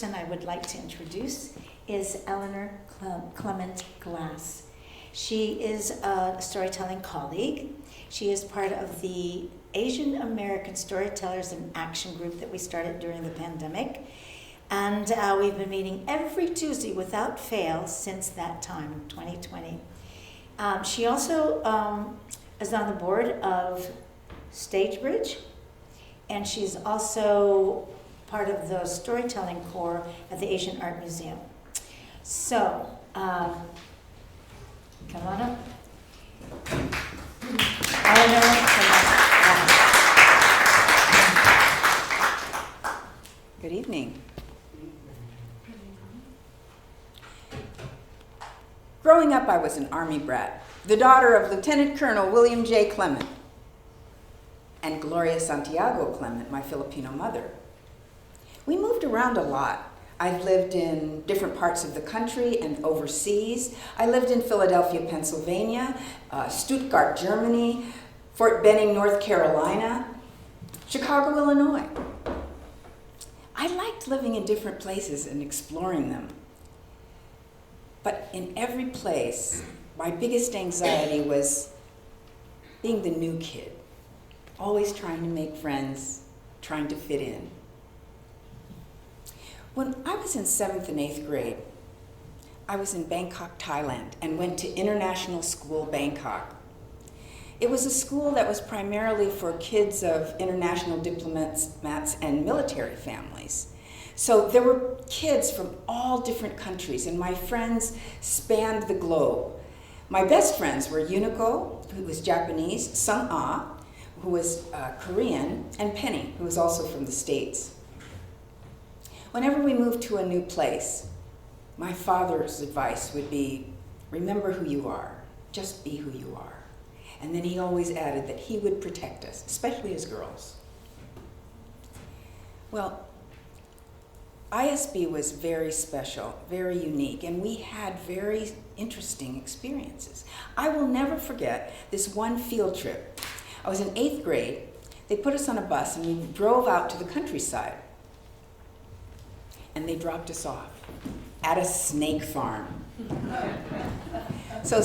person I would like to introduce is Eleanor Clement Glass. She is a storytelling colleague. She is part of the Asian American Storytellers in Action group that we started during the pandemic. And we've been meeting every Tuesday without fail since that time, 2020. She also is on the board of Stagebridge, and she's also part of the storytelling core at the Asian Art Museum. So, come on up. Eleanor, Good evening. Growing up, I was an Army brat, the daughter of Lieutenant Colonel William J. Clement and Gloria Santiago Clement, my Filipino mother. We moved around a lot. I've lived in different parts of the country and overseas. I lived in Philadelphia, Pennsylvania, Stuttgart, Germany, Fort Benning, North Carolina, Chicago, Illinois. I liked living in different places and exploring them. But in every place, my biggest anxiety was being the new kid, always trying to make friends, trying to fit in. When I was in 7th and 8th grade, I was in Bangkok, Thailand, and went to International School Bangkok. It was a school that was primarily for kids of international diplomats and military families. So there were kids from all different countries, and my friends spanned the globe. My best friends were Yuniko, who was Japanese, Sung-ah, who was Korean, and Penny, who was also from the States. Whenever we moved to a new place, my father's advice would be, remember who you are, just be who you are. And then he always added that he would protect us, especially as girls. Well, ISB was very special, very unique, and we had very interesting experiences. I will never forget this one field trip. I was in 8th grade. They put us on a bus and we drove out to the countryside. And they dropped us off at a snake farm. So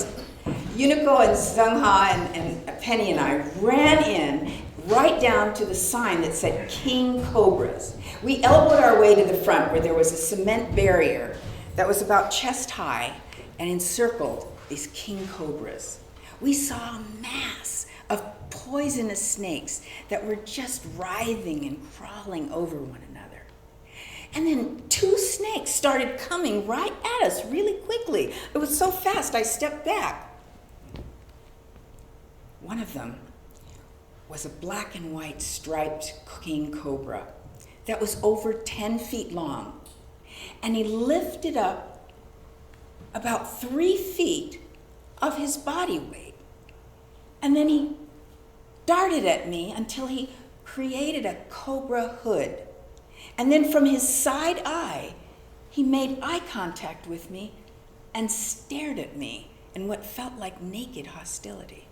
Yuniko and Sungha and Penny and I ran in right down to the sign that said King Cobras. We elbowed our way to the front where there was a cement barrier that was about chest high and encircled these king cobras. We saw a mass of poisonous snakes that were just writhing and crawling over one another. And then 2 snakes started coming right at us really quickly. It was so fast, I stepped back. One of them was a black and white striped king cobra that was over 10 feet long. And he lifted up about 3 feet of his body weight. And then he darted at me until he created a cobra hood. And then from his side eye, he made eye contact with me and stared at me in what felt like naked hostility.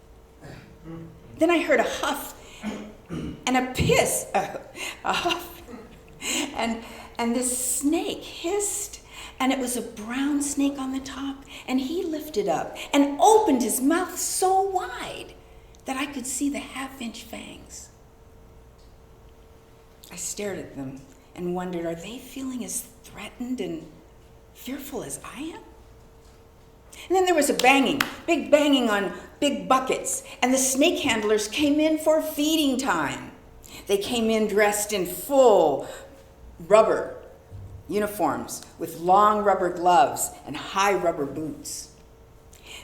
Then I heard a huff and a piss, a huff, and this snake hissed, and it was a brown snake on the top, and he lifted up and opened his mouth so wide that I could see the half-inch fangs. I stared at them and wondered, are they feeling as threatened and fearful as I am? And then there was a banging, big banging on big buckets, and the snake handlers came in for feeding time. They came in dressed in full rubber uniforms with long rubber gloves and high rubber boots.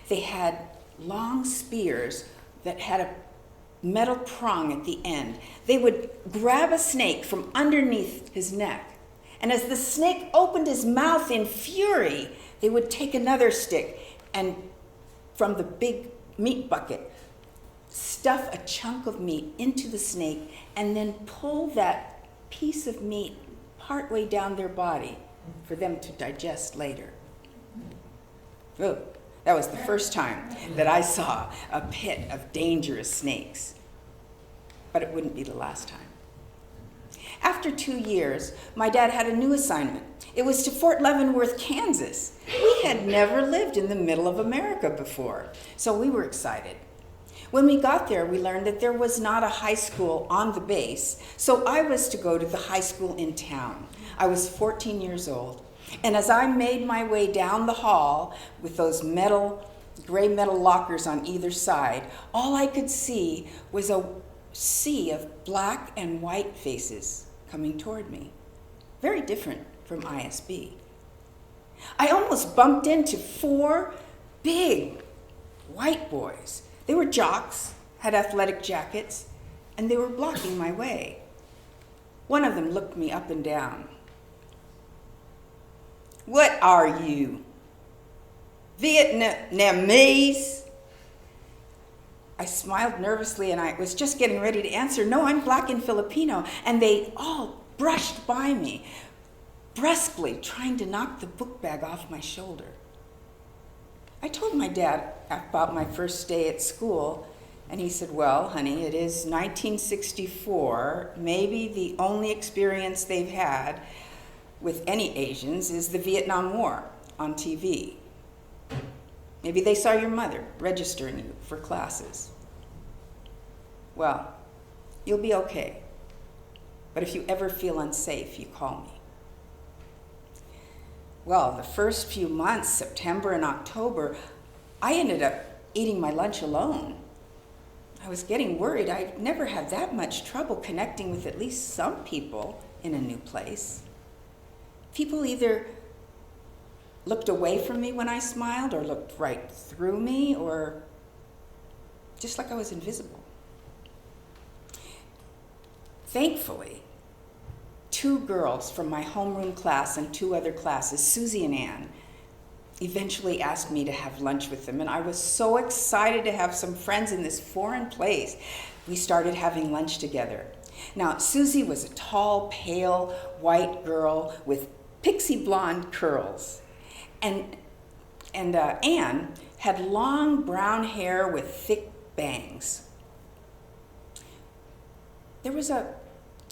They had long spears that had a metal prong at the end. They would grab a snake from underneath his neck, and as the snake opened his mouth in fury, they would take another stick and from the big meat bucket, stuff a chunk of meat into the snake and then pull that piece of meat partway down their body for them to digest later. Ooh, that was the first time that I saw a pit of dangerous snakes, but it wouldn't be the last time. After 2 years, my dad had a new assignment. It was to Fort Leavenworth, Kansas. We had never lived in the middle of America before, so we were excited. When we got there, we learned that there was not a high school on the base, so I was to go to the high school in town. I was 14 years old, and as I made my way down the hall with those gray metal lockers on either side, all I could see was a sea of black and white faces coming toward me. Very different from ISB. I almost bumped into 4 big white boys. They were jocks, had athletic jackets, and they were blocking my way. One of them looked me up and down. "What are you? Vietnamese?" I smiled nervously and I was just getting ready to answer, "No, I'm black and Filipino," and they all brushed by me, brusquely trying to knock the book bag off my shoulder. I told my dad about my first day at school, and he said, "Well, honey, it is 1964. Maybe the only experience they've had with any Asians is the Vietnam War on TV. Maybe they saw your mother registering you for classes. Well, you'll be okay. But if you ever feel unsafe, you call me." Well, the first few months, September and October, I ended up eating my lunch alone. I was getting worried. I'd never had that much trouble connecting with at least some people in a new place. People either looked away from me when I smiled or looked right through me, or just like I was invisible. Thankfully, 2 girls from my homeroom class and 2 other classes, Susie and Ann, eventually asked me to have lunch with them, and I was so excited to have some friends in this foreign place. We started having lunch together. Now, Susie was a tall, pale, white girl with pixie blonde curls, and Ann had long brown hair with thick bangs. There was a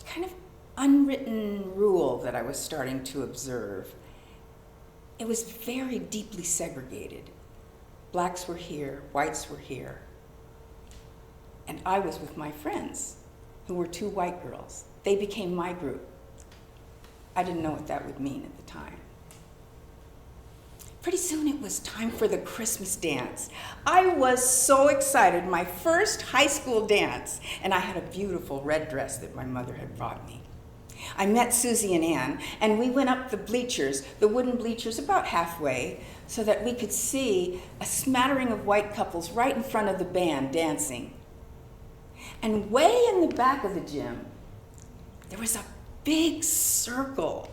kind of unwritten rule that I was starting to observe. It was very deeply segregated. Blacks were here, whites were here. And I was with my friends, who were 2 white girls. They became my group. I didn't know what that would mean at the time. Pretty soon it was time for the Christmas dance. I was so excited, my first high school dance, and I had a beautiful red dress that my mother had brought me. I met Susie and Ann, and we went up the bleachers, the wooden bleachers, about halfway, so that we could see a smattering of white couples right in front of the band dancing. And way in the back of the gym, there was a big circle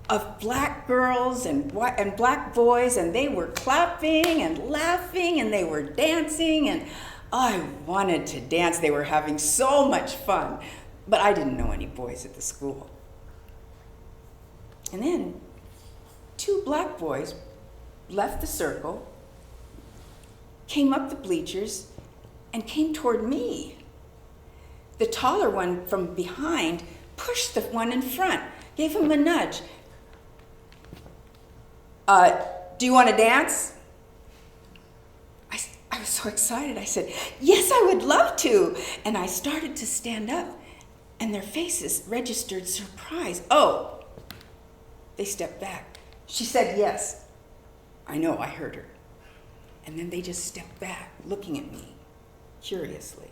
of black girls and black boys, and they were clapping and laughing, and they were dancing, and I wanted to dance. They were having so much fun, but I didn't know any boys at the school. And then 2 black boys left the circle, came up the bleachers, and came toward me. The taller one from behind pushed the one in front, gave him a nudge. "Do you want to dance?" I was so excited. I said, "Yes, I would love to." And I started to stand up, and their faces registered surprise. "Oh." They stepped back. She said yes. I know, I heard her. And then they just stepped back, looking at me curiously.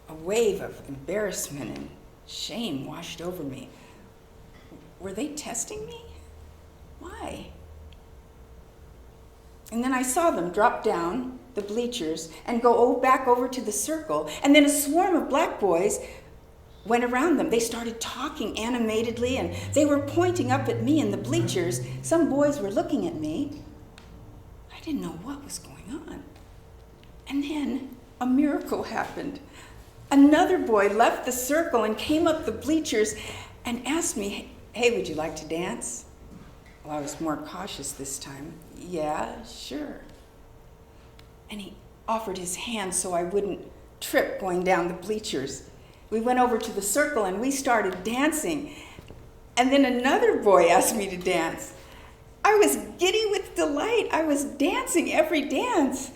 A wave of embarrassment and shame washed over me. Were they testing me? Why? And then I saw them drop down the bleachers and go back over to the circle, and then a swarm of black boys went around them. They started talking animatedly, and they were pointing up at me in the bleachers. Some boys were looking at me. I didn't know what was going on. And then a miracle happened. Another boy left the circle and came up the bleachers and asked me, "Hey, would you like to dance?" Well, I was more cautious this time. "Yeah, sure." And he offered his hand so I wouldn't trip going down the bleachers. We went over to the circle and we started dancing. And then another boy asked me to dance. I was giddy with delight. I was dancing every dance.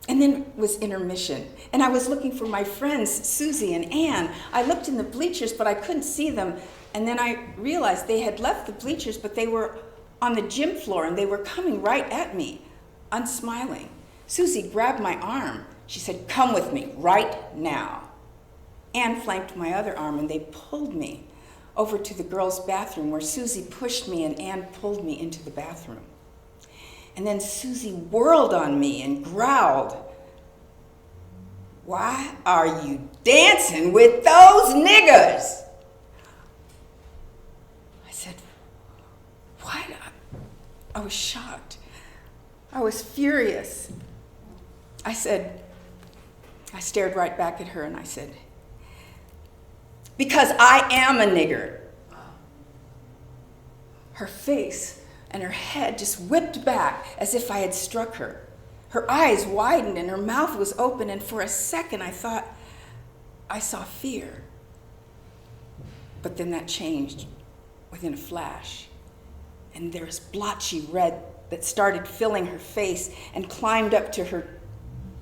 And then was intermission. And I was looking for my friends, Susie and Ann. I looked in the bleachers, but I couldn't see them. And then I realized they had left the bleachers, but they were on the gym floor and they were coming right at me, unsmiling. Susie grabbed my arm. She said, "Come with me right now." Ann flanked my other arm and they pulled me over to the girls' bathroom where Susie pushed me and Ann pulled me into the bathroom. And then Susie whirled on me and growled, "Why are you dancing with those niggers?" I said, "What?" I was shocked. I was furious. I stared right back at her and I said, "Because I am a nigger." Her face and her head just whipped back as if I had struck her. Her eyes widened and her mouth was open, and for a second I thought I saw fear. But then that changed within a flash, and there was blotchy red that started filling her face and climbed up to her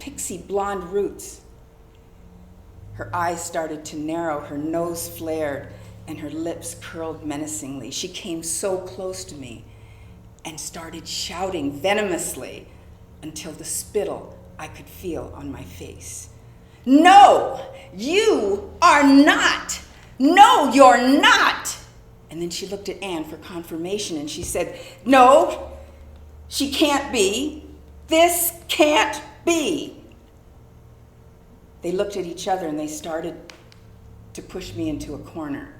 pixie blonde roots. Her eyes started to narrow, her nose flared, and her lips curled menacingly. She came so close to me and started shouting venomously until the spittle I could feel on my face. "No, you are not! No, you're not!" And then she looked at Ann for confirmation and she said, "No, she can't be. This can't be." They looked at each other and they started to push me into a corner.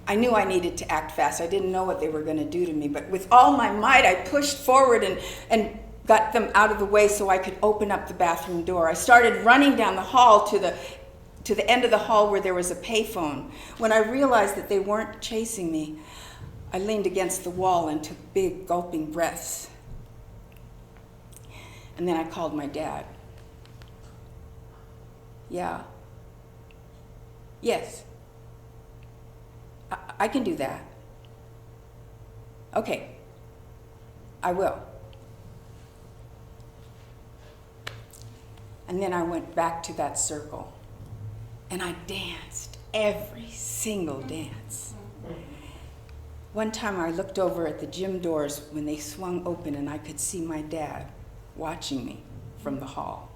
I knew I needed to act fast. I didn't know what they were going to do to me, but with all my might, I pushed forward and got them out of the way so I could open up the bathroom door. I started running down the hall to the end of the hall where there was a payphone. When I realized that they weren't chasing me, I leaned against the wall and took big, gulping breaths. And then I called my dad. "Yeah. Yes. I can do that. Okay. I will." And then I went back to that circle, and I danced every single dance. One time I looked over at the gym doors when they swung open, and I could see my dad watching me from the hall.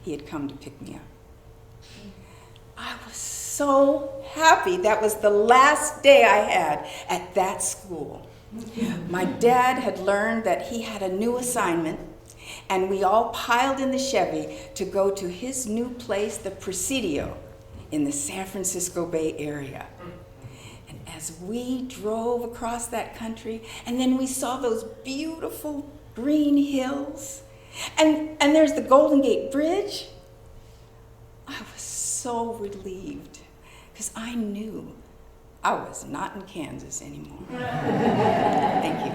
He had come to pick me up. I was so happy. That was the last day I had at that school. My dad had learned that he had a new assignment, and we all piled in the Chevy to go to his new place, the Presidio, in the San Francisco Bay Area. And as we drove across that country, and then we saw those beautiful green hills, and there's the Golden Gate Bridge, I was so relieved because I knew I was not in Kansas anymore. Thank you.